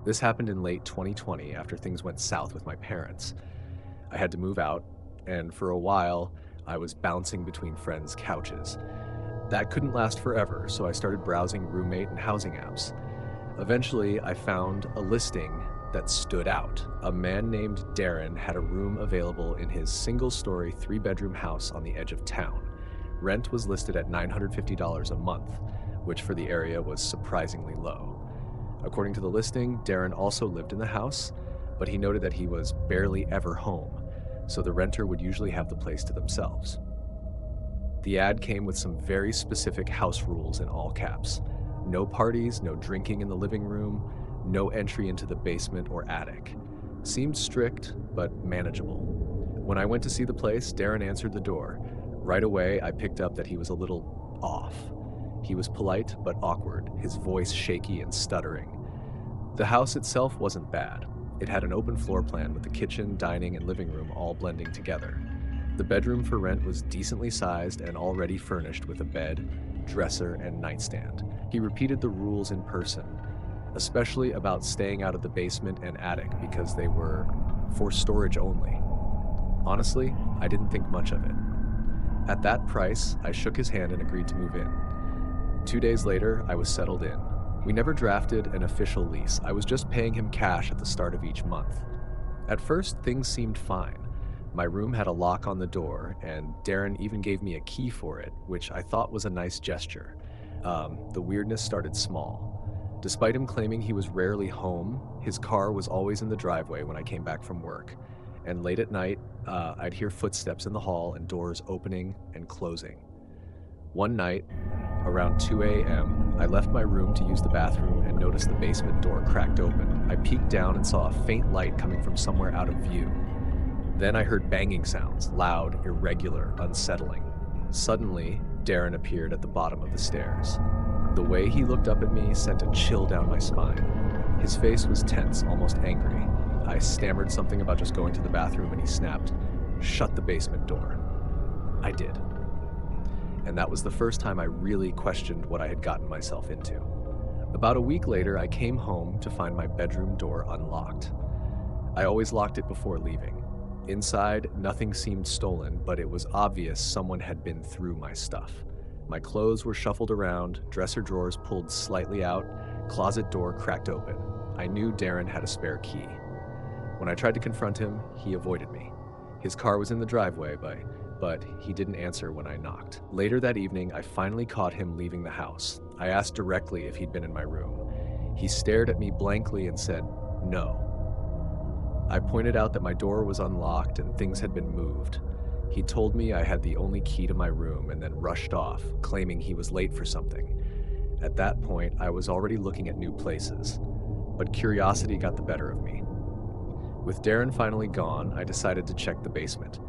This happened in late 2020 after things went south with my parents. I had to move out, and for a while, I was bouncing between friends' couches. That couldn't last forever, so I started browsing roommate and housing apps. Eventually, I found a listing that stood out. A man named Darren had a room available in his single-story, three-bedroom house on the edge of town. Rent was listed at $950 a month, which for the area was surprisingly low. According to the listing, Darren also lived in the house, but he noted that he was barely ever home, so the renter would usually have the place to themselves. The ad came with some very specific house rules in all caps. No parties, no drinking in the living room, no entry into the basement or attic. Seemed strict, but manageable. When I went to see the place, Darren answered the door. Right away, I picked up that he was a little off. He was polite but awkward, his voice shaky and stuttering. The house itself wasn't bad. It had an open floor plan with the kitchen, dining, and living room all blending together. The bedroom for rent was decently sized and already furnished with a bed, dresser, and nightstand. He repeated the rules in person, especially about staying out of the basement and attic because they were for storage only. Honestly, I didn't think much of it. At that price, I shook his hand and agreed to move in. 2 days later, I was settled in. We never drafted an official lease. I was just paying him cash at the start of each month. At first, things seemed fine. My room had a lock on the door, and Darren even gave me a key for it, which I thought was a nice gesture. The weirdness started small. Despite him claiming he was rarely home, his car was always in the driveway when I came back from work. And late at night, I'd hear footsteps in the hall and doors opening and closing. One night, around 2 a.m., I left my room to use the bathroom and noticed the basement door cracked open. I peeked down and saw a faint light coming from somewhere out of view. Then I heard banging sounds, loud, irregular, unsettling. Suddenly, Darren appeared at the bottom of the stairs. The way he looked up at me sent a chill down my spine. His face was tense, almost angry. I stammered something about just going to the bathroom and he snapped, "Shut the basement door." I did. And that was the first time I really questioned what I had gotten myself into. About a week later, I came home to find my bedroom door unlocked. I always locked it before leaving. Inside, nothing seemed stolen, but it was obvious someone had been through my stuff. My clothes were shuffled around, dresser drawers pulled slightly out, closet door cracked open. I knew Darren had a spare key. When I tried to confront him, he avoided me. His car was in the driveway, but he didn't answer when I knocked. Later that evening, I finally caught him leaving the house. I asked directly if he'd been in my room. He stared at me blankly and said, "No." I pointed out that my door was unlocked and things had been moved. He told me I had the only key to my room and then rushed off, claiming he was late for something. At that point, I was already looking at new places, but curiosity got the better of me. With Darren finally gone, I decided to check the basement.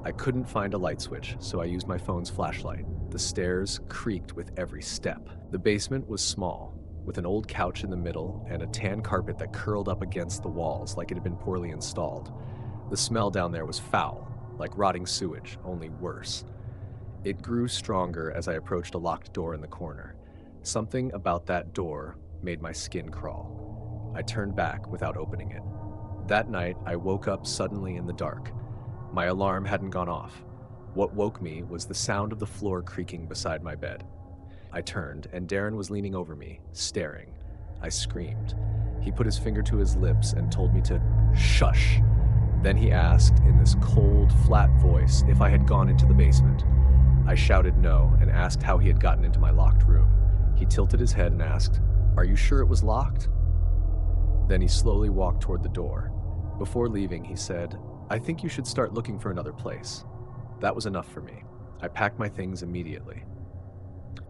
I couldn't find a light switch, so I used my phone's flashlight. The stairs creaked with every step. The basement was small, with an old couch in the middle and a tan carpet that curled up against the walls like it had been poorly installed. The smell down there was foul, like rotting sewage, only worse. It grew stronger as I approached a locked door in the corner. Something about that door made my skin crawl. I turned back without opening it. That night, I woke up suddenly in the dark. My alarm hadn't gone off. What woke me was the sound of the floor creaking beside my bed. I turned, and Darren was leaning over me, staring. I screamed. He put his finger to his lips and told me to shush. Then he asked, in this cold, flat voice, if I had gone into the basement. I shouted no and asked how he had gotten into my locked room. He tilted his head and asked, "Are you sure it was locked?" Then he slowly walked toward the door. Before leaving, he said, "I think you should start looking for another place." That was enough for me. I packed my things immediately.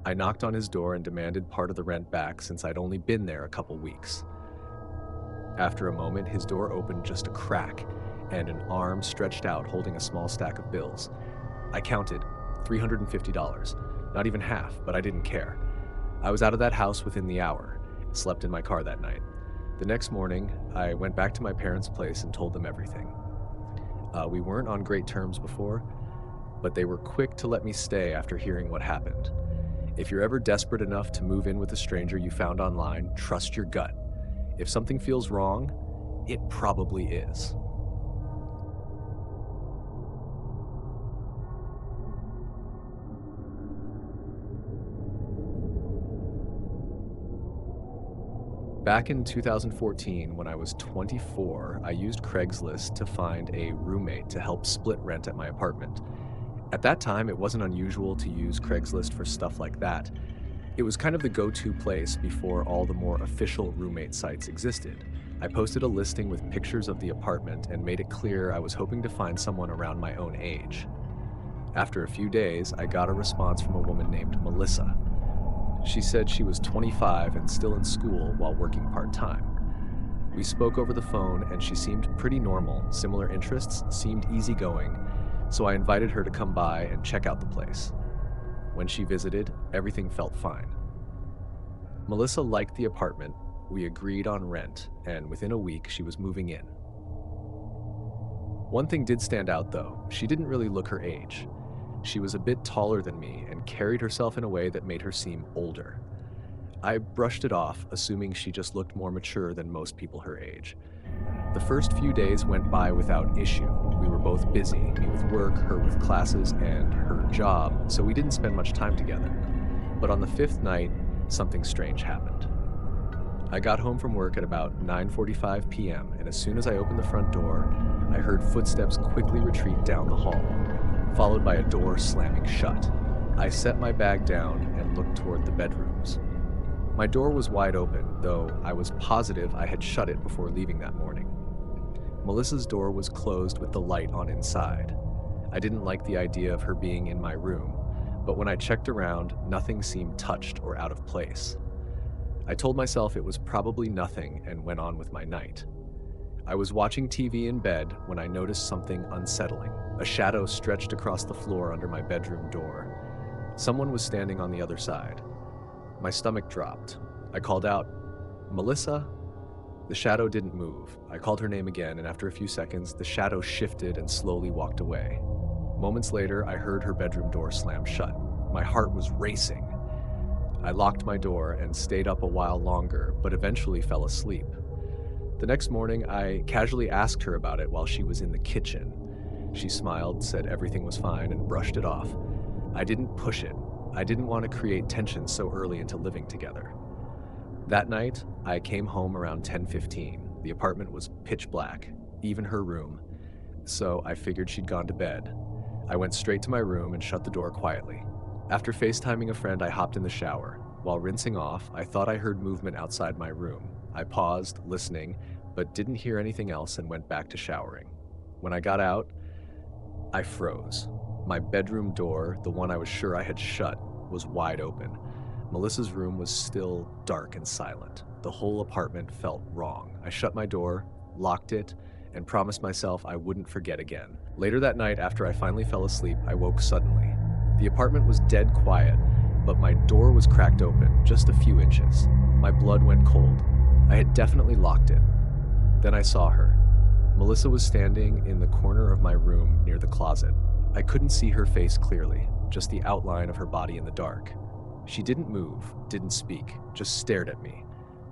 I knocked on his door and demanded part of the rent back since I'd only been there a couple weeks. After a moment, his door opened just a crack, and an arm stretched out holding a small stack of bills. I counted $350, not even half, but I didn't care. I was out of that house within the hour, slept in my car that night. The next morning, I went back to my parents' place and told them everything. We weren't on great terms before, but they were quick to let me stay after hearing what happened. If you're ever desperate enough to move in with a stranger you found online, trust your gut. If something feels wrong, it probably is. Back in 2014, when I was 24, I used Craigslist to find a roommate to help split rent at my apartment. At that time, it wasn't unusual to use Craigslist for stuff like that. It was kind of the go-to place before all the more official roommate sites existed. I posted a listing with pictures of the apartment and made it clear I was hoping to find someone around my own age. After a few days, I got a response from a woman named Melissa. She said she was 25 and still in school while working part-time. We spoke over the phone and she seemed pretty normal, similar interests, seemed easygoing, so I invited her to come by and check out the place. When she visited, everything felt fine. Melissa liked the apartment, we agreed on rent, and within a week she was moving in. One thing did stand out though, she didn't really look her age. She was a bit taller than me and carried herself in a way that made her seem older. I brushed it off, assuming she just looked more mature than most people her age. The first few days went by without issue. We were both busy, me with work, her with classes, and her job, so we didn't spend much time together. But on the fifth night, something strange happened. I got home from work at about 9:45 p.m., and as soon as I opened the front door, I heard footsteps quickly retreat down the hall, followed by a door slamming shut. I set my bag down and looked toward the bedrooms. My door was wide open, though I was positive I had shut it before leaving that morning. Melissa's door was closed with the light on inside. I didn't like the idea of her being in my room, but when I checked around, nothing seemed touched or out of place. I told myself it was probably nothing and went on with my night. I was watching TV in bed when I noticed something unsettling. A shadow stretched across the floor under my bedroom door. Someone was standing on the other side. My stomach dropped. I called out, "Melissa?" The shadow didn't move. I called her name again, and after a few seconds, the shadow shifted and slowly walked away. Moments later, I heard her bedroom door slam shut. My heart was racing. I locked my door and stayed up a while longer, but eventually fell asleep. The next morning, I casually asked her about it while she was in the kitchen. She smiled, said everything was fine, and brushed it off. I didn't push it. I didn't want to create tension so early into living together. That night, I came home around 10:15. The apartment was pitch black, even her room, so I figured she'd gone to bed. I went straight to my room and shut the door quietly. After FaceTiming a friend, I hopped in the shower. While rinsing off, I thought I heard movement outside my room. I paused, listening, but didn't hear anything else and went back to showering. When I got out, I froze. My bedroom door, the one I was sure I had shut, was wide open. Melissa's room was still dark and silent. The whole apartment felt wrong. I shut my door, locked it, and promised myself I wouldn't forget again. Later that night, after I finally fell asleep, I woke suddenly. The apartment was dead quiet, but my door was cracked open, just a few inches. My blood went cold. I had definitely locked it. Then I saw her. Melissa was standing in the corner of my room near the closet. I couldn't see her face clearly, just the outline of her body in the dark. She didn't move, didn't speak, just stared at me.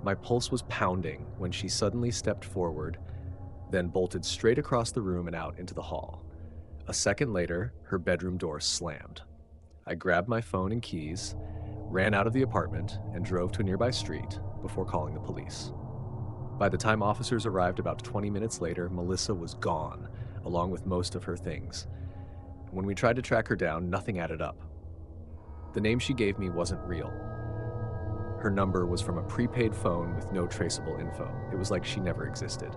My pulse was pounding when she suddenly stepped forward, then bolted straight across the room and out into the hall. A second later, her bedroom door slammed. I grabbed my phone and keys, ran out of the apartment, and drove to a nearby street before calling the police. By the time officers arrived about 20 minutes later, Melissa was gone, along with most of her things. When we tried to track her down, nothing added up. The name she gave me wasn't real. Her number was from a prepaid phone with no traceable info. It was like she never existed.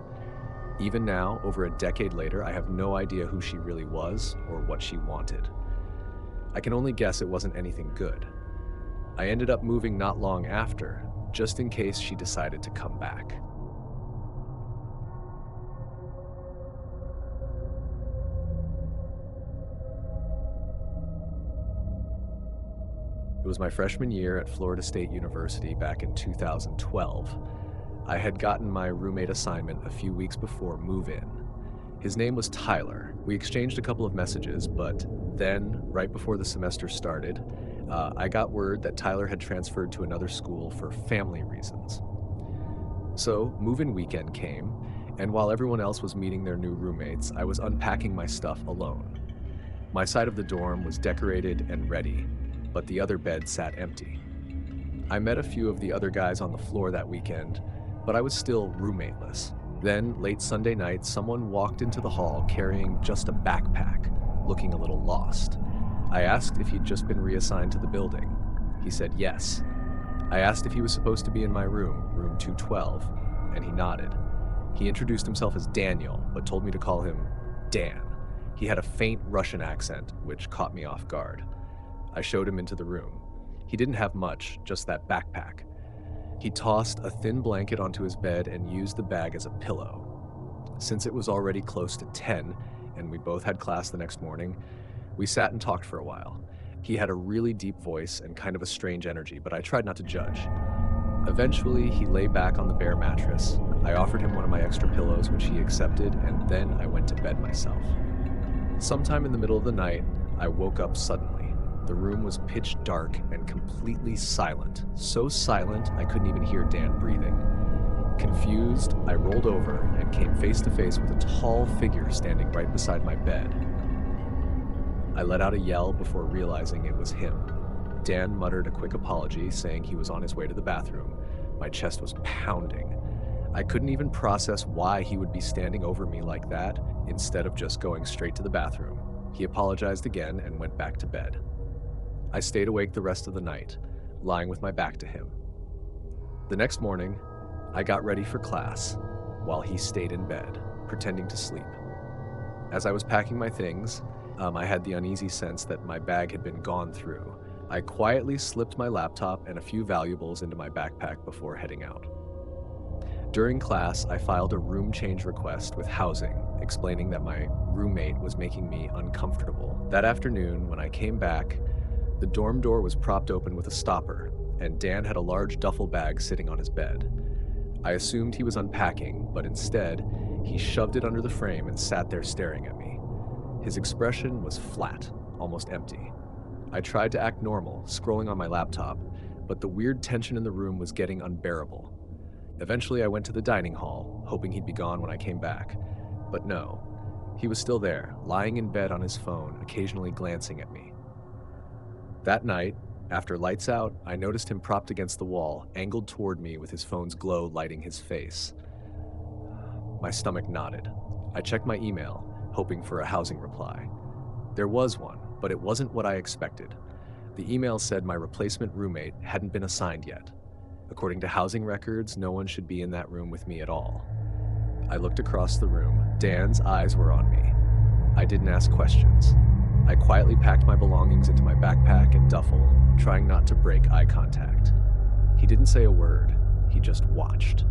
Even now, over a decade later, I have no idea who she really was or what she wanted. I can only guess it wasn't anything good. I ended up moving not long after, just in case she decided to come back. It was my freshman year at Florida State University back in 2012. I had gotten my roommate assignment a few weeks before move-in. His name was Tyler. We exchanged a couple of messages, but then, right before the semester started, I got word that Tyler had transferred to another school for family reasons. So, move-in weekend came, and while everyone else was meeting their new roommates, I was unpacking my stuff alone. My side of the dorm was decorated and ready, but the other bed sat empty. I met a few of the other guys on the floor that weekend, but I was still roommateless. Then, late Sunday night, someone walked into the hall carrying just a backpack, looking a little lost. I asked if he'd just been reassigned to the building. He said yes. I asked if he was supposed to be in my room, room 212, and he nodded. He introduced himself as Daniel, but told me to call him Dan. He had a faint Russian accent, which caught me off guard. I showed him into the room. He didn't have much, just that backpack. He tossed a thin blanket onto his bed and used the bag as a pillow. Since it was already close to 10, and we both had class the next morning, we sat and talked for a while. He had a really deep voice and kind of a strange energy, but I tried not to judge. Eventually, he lay back on the bare mattress. I offered him one of my extra pillows, which he accepted, and then I went to bed myself. Sometime in the middle of the night, I woke up suddenly. The room was pitch dark and completely silent. So silent, I couldn't even hear Dan breathing. Confused, I rolled over and came face to face with a tall figure standing right beside my bed. I let out a yell before realizing it was him. Dan muttered a quick apology, saying he was on his way to the bathroom. My chest was pounding. I couldn't even process why he would be standing over me like that, instead of just going straight to the bathroom. He apologized again and went back to bed. I stayed awake the rest of the night, lying with my back to him. The next morning, I got ready for class, while he stayed in bed, pretending to sleep. As I was packing my things, I had the uneasy sense that my bag had been gone through. I quietly slipped my laptop and a few valuables into my backpack before heading out. During class, I filed a room change request with housing, explaining that my roommate was making me uncomfortable. That afternoon, when I came back, the dorm door was propped open with a stopper, and Dan had a large duffel bag sitting on his bed. I assumed he was unpacking, but instead, he shoved it under the frame and sat there staring at me. His expression was flat, almost empty. I tried to act normal, scrolling on my laptop, but the weird tension in the room was getting unbearable. Eventually, I went to the dining hall, hoping he'd be gone when I came back. But no, he was still there, lying in bed on his phone, occasionally glancing at me. That night, after lights out, I noticed him propped against the wall, angled toward me with his phone's glow lighting his face. My stomach knotted. I checked my email, hoping for a housing reply. There was one, but it wasn't what I expected. The email said my replacement roommate hadn't been assigned yet. According to housing records, no one should be in that room with me at all. I looked across the room. Dan's eyes were on me. I didn't ask questions. I quietly packed my belongings into my backpack and duffel, trying not to break eye contact. He didn't say a word. He just watched.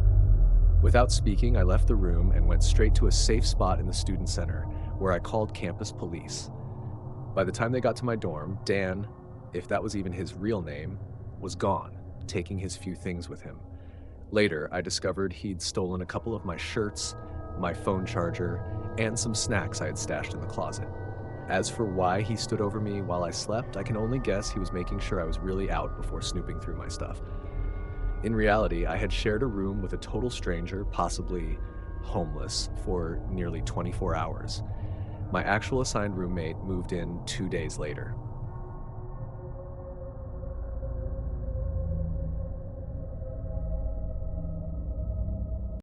Without speaking, I left the room and went straight to a safe spot in the student center, where I called campus police. By the time they got to my dorm, Dan, if that was even his real name, was gone, taking his few things with him. Later, I discovered he'd stolen a couple of my shirts, my phone charger, and some snacks I had stashed in the closet. As for why he stood over me while I slept, I can only guess he was making sure I was really out before snooping through my stuff. In reality, I had shared a room with a total stranger, possibly homeless, for nearly 24 hours. My actual assigned roommate moved in 2 days later.